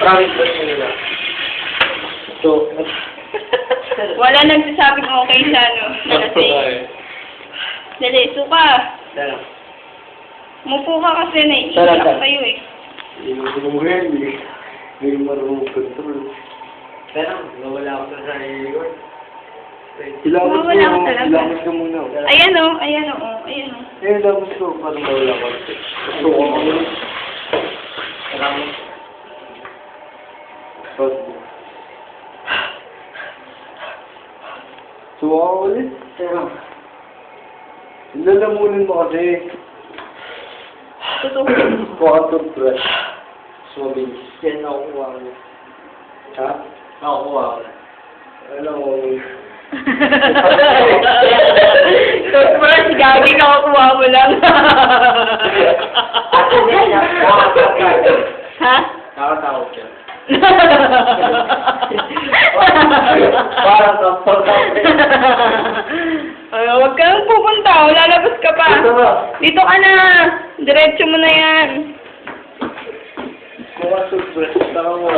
Promise ko nila. So, Wala nagsasabing okay siya, no? Nalasing. Dali, suka. Dala. Mupo ka kasi Tara, naiiyak tara. sa'yo eh. Hindi mo marunong control. Pero, nawala ako sa sarili ko. Mawala ka talaga. Ilabas ka muna. Ayan o, ayan o, ayan o. Ilabas ko para mawala ko. Gusto ko ako. Maraming. Suwa ko ulit. Lalamunin mo kasi. Totoo. Kuha ka toothbrush. Sumabilis. Yan nakukuha ko. Ha? Nakukuha ko. Alam mo. Toothbrush, gagi ka kukuha mo lang. Ha? Nakatawag ka. Parang tapos. Ay, huwag ka nang pupunta. Lalabas ka pa. Dito ba? Dito ka na. Diretso mo na yan. Kuha toothbrush. Saka mo.